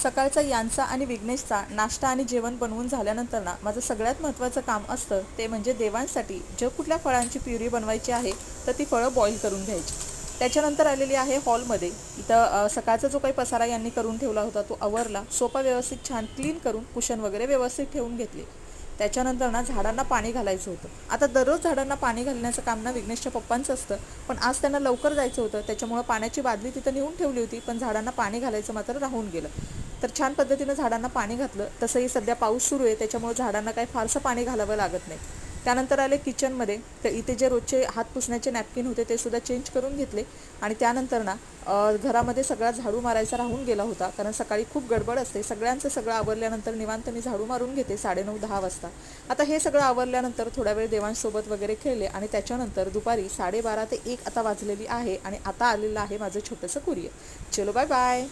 सकाळचा यांचा आणि विघ्नेशचा नाश्ता आणि जेवण बनवून झाल्यानंतर ना माझं सगळ्यात महत्त्वाचं काम असतं ते म्हणजे देवांसाठी जर कुठल्या फळांची प्युरी बनवायची आहे तर ती फळं बॉईल करून घ्यायची. त्याच्यानंतर आलेली आहे हॉलमध्ये. इथं सकाळचा जो काही पसारा यांनी करून ठेवला होता तो आवरला. सोफा व्यवस्थित छान क्लीन करून कुशन वगैरे व्यवस्थित ठेवून घेतले. त्याच्यानंतर ना झाडांना पाणी घालायचं होतं. आता दररोज झाडांना पाणी घालण्याचं काम ना विघ्नेशच्या पप्पांचं असतं, पण आज त्यांना लवकर जायचं होतं त्याच्यामुळं पाण्याची बादली तिथं नेऊन ठेवली होती, पण झाडांना पाणी घालायचं मात्र राहून गेलं. तर छान पद्धतीनं झाडांना पाणी घातलं. तसंही सध्या पाऊस सुरू आहे त्याच्यामुळे झाडांना काही फारसं पाणी घालावं लागत नाही. त्यानंतर आले किचनमध्ये. तर इथे जे रोजचे हात पुसण्याचे नॅपकिन होते ते सुद्धा चेंज करून घेतले. आणि त्यानंतर ना घरामध्ये सगळा झाडू मारायचा राहून गेला होता, कारण सकाळी खूप गडबड असते. सगळ्यांचं सगळं आवरल्यानंतर निवांत मी झाडू मारून घेते 9:30-10 वाजता. आता हे सगळं आवरल्यानंतर थोडा वेळ देवांसोबत वगैरे खेळले आणि त्याच्यानंतर दुपारी 12:30 ते 1 आता वाजलेली आहे आणि आता आलेलं आहे माझं छोटंसं कुरिअर. चलो बाय बाय.